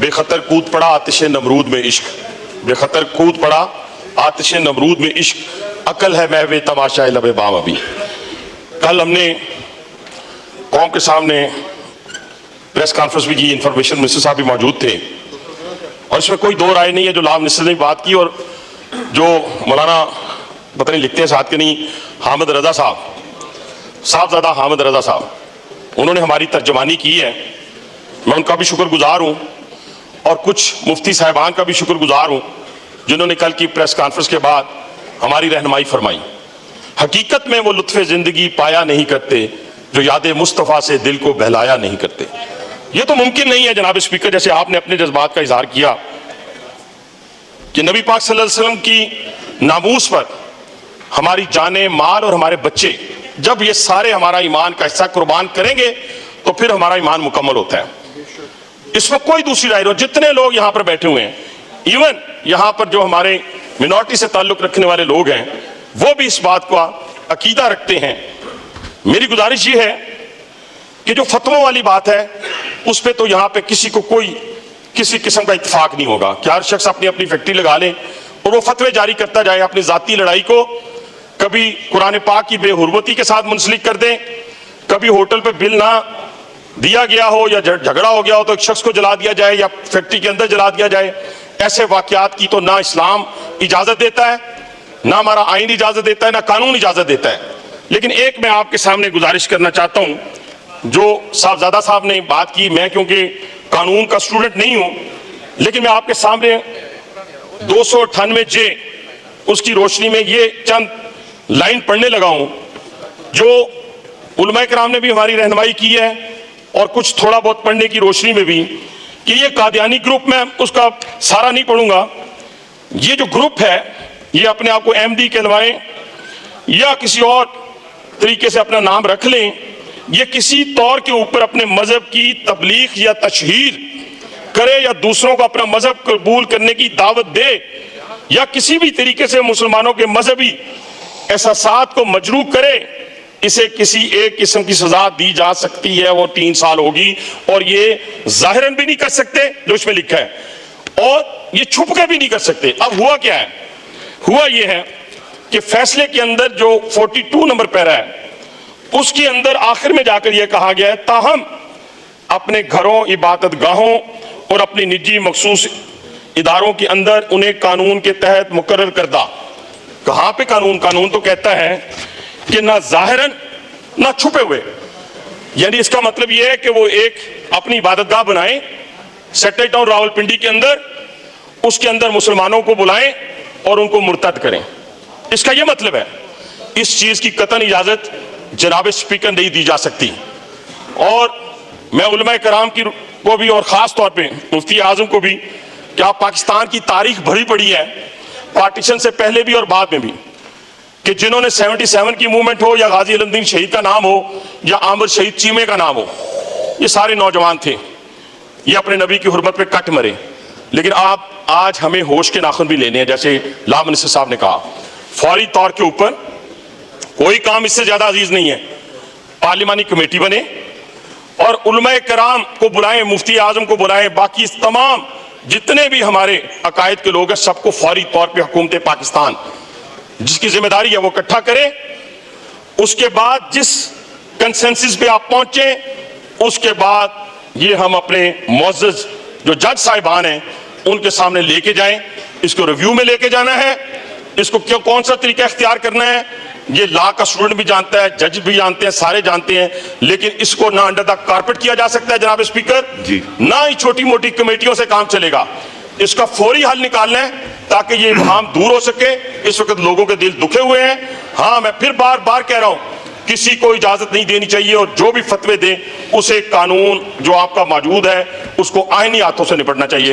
بے خطر کود پڑا آتش نمرود میں عشق، بے خطر کود پڑا آتش نمرود میں عشق، عقل ہے محو تماشا لب بام ابھی۔ کل ہم نے قوم کے سامنے پریس کانفرنس بھی کی، انفارمیشن منسٹر صاحب بھی موجود تھے، اور اس میں کوئی دو رائے نہیں ہے جو لا منسٹر نے بات کی اور جو مولانا پتہ نہیں لکھتے ہیں ساتھ کے نہیں، حامد رضا صاحبزادہ حامد رضا صاحب، انہوں نے ہماری ترجمانی کی ہے، میں ان کا بھی شکر گزار ہوں، اور کچھ مفتی صاحبان کا بھی شکر گزار ہوں جنہوں نے کل کی پریس کانفرنس کے بعد ہماری رہنمائی فرمائی۔ حقیقت میں وہ لطف زندگی پایا نہیں کرتے جو یاد مصطفیٰ سے دل کو بہلایا نہیں کرتے۔ یہ تو ممکن نہیں ہے جناب اسپیکر، جیسے آپ نے اپنے جذبات کا اظہار کیا کہ نبی پاک صلی اللہ علیہ وسلم کی ناموس پر ہماری جانیں، مال اور ہمارے بچے، جب یہ سارے ہمارا ایمان کا حصہ قربان کریں گے تو پھر ہمارا ایمان مکمل ہوتا ہے۔ اس میں کوئی دوسری رائے نہیں، جتنے لوگ یہاں پر بیٹھے ہوئے ہیں، ایون یہاں پر جو ہمارے منورٹی سے تعلق رکھنے والے لوگ ہیں، وہ بھی اس بات کا عقیدہ رکھتے ہیں۔ میری گزارش یہ ہے کہ جو فتووں والی بات ہے اس پہ تو یہاں پہ کسی کو کوئی کسی قسم کا اتفاق نہیں ہوگا کہ ہر شخص اپنی اپنی فیکٹری لگا لے اور وہ فتوے جاری کرتا جائے، اپنی ذاتی لڑائی کو کبھی قرآن پاک کی بے حرمتی کے ساتھ منسلک کر دیں، کبھی ہوٹل پہ بل نہ دیا گیا ہو یا جھگڑا ہو گیا ہو تو ایک شخص کو جلا دیا جائے یا فیکٹری کے اندر جلا دیا جائے۔ ایسے واقعات کی تو نہ اسلام اجازت دیتا ہے، نہ ہمارا آئین اجازت دیتا ہے، نہ قانون اجازت دیتا ہے۔ لیکن ایک میں آپ کے سامنے گزارش کرنا چاہتا ہوں، جو صاحبزادہ صاحب نے بات کی، میں کیونکہ قانون کا اسٹوڈنٹ نہیں ہوں، لیکن میں آپ کے سامنے 298 جے اس کی روشنی میں یہ چند لائن پڑھنے لگا ہوں جو علماء کرام نے بھی ہماری رہنمائی کی ہے، اور کچھ تھوڑا بہت پڑھنے کی روشنی میں بھی کہ یہ قادیانی گروپ، میں اس کا سارا نہیں پڑھوں گا، یہ جو گروپ ہے یہ اپنے آپ کو احمدی کہلوائیں یا کسی اور طریقے سے اپنا نام رکھ لیں، یہ کسی طور کے اوپر اپنے مذہب کی تبلیغ یا تشہیر کرے یا دوسروں کو اپنا مذہب قبول کرنے کی دعوت دے یا کسی بھی طریقے سے مسلمانوں کے مذہبی احساسات کو مجروح کرے، اسے کسی ایک قسم کی سزا دی جا سکتی ہے، وہ 3 سال ہوگی، اور یہ ظاہراً بھی نہیں کر سکتے جو اس میں لکھا ہے، اور یہ چھپ کے بھی نہیں کر سکتے۔ اب ہوا کیا ہے؟ ہوا یہ ہے کہ فیصلے کے اندر جو 42 نمبر پیرا ہے اس کے اندر آخر میں جا کر یہ کہا گیا ہے، تاہم اپنے گھروں، عبادت گاہوں اور اپنی نجی مخصوص اداروں کے اندر انہیں قانون کے تحت مقرر کردہ، کہاں پہ قانون؟ قانون تو کہتا ہے کہ نہ ظاہراً نہ چھپے ہوئے، یعنی اس کا مطلب یہ ہے کہ وہ ایک اپنی عبادت گاہ بنائیں سیٹل ٹاؤن راولپنڈی کے اندر، اس کے اندر مسلمانوں کو بلائیں اور ان کو مرتد کریں، اس کا یہ مطلب ہے۔ اس چیز کی قطعاً اجازت جناب اسپیکر نہیں دی جا سکتی، اور میں علماء کرام کو بھی اور خاص طور پہ مفتی اعظم کو بھی کہ آپ پاکستان کی تاریخ بھری پڑی ہے پارٹیشن سے پہلے بھی اور بعد میں بھی، کہ جنہوں نے 77 کی موومنٹ ہو یا غازی علم الدین شہید کا نام ہو یا عامر شہید چیمے کا نام ہو، یہ سارے نوجوان تھے، یہ اپنے نبی کی حرمت پہ کٹ مرے۔ لیکن آپ آج ہمیں ہوش کے ناخن بھی لینے ہیں، جیسے لا منسٹر صاحب نے کہا، فوری طور کے اوپر کوئی کام اس سے زیادہ عزیز نہیں ہے، پارلیمانی کمیٹی بنے اور علماء کرام کو بلائیں، مفتی اعظم کو بلائیں، باقی تمام جتنے بھی ہمارے عقائد کے لوگ ہیں سب کو فوری طور پہ حکومت پاکستان جس کی ذمہ داری ہے وہ اکٹھا کرے۔ اس کے بعد جس کنسنسس پہ آپ پہنچیں، اس کے بعد یہ ہم اپنے معزز جو جج صاحبان ہیں ان کے سامنے لے کے جائیں، اس کو ریویو میں لے کے جانا ہے، اس کو کون سا طریقہ اختیار کرنا ہے یہ لا کا اسٹوڈنٹ بھی جانتا ہے، جج بھی جانتے ہیں، سارے جانتے ہیں، لیکن اس کو نہ انڈر دا کارپٹ کیا جا سکتا ہے جناب اسپیکر، نہ ہی چھوٹی موٹی کمیٹیوں سے کام چلے گا۔ اس کا فوری حل نکالنا ہے تاکہ یہ ابہام دور ہو سکے۔ اس وقت لوگوں کے دل دکھے ہوئے ہیں۔ ہاں میں پھر بار بار کہہ رہا ہوں، کسی کو اجازت نہیں دینی چاہیے، اور جو بھی فتوے دیں اسے قانون جو آپ کا موجود ہے اس کو آئینی ہاتھوں سے نپٹنا چاہیے۔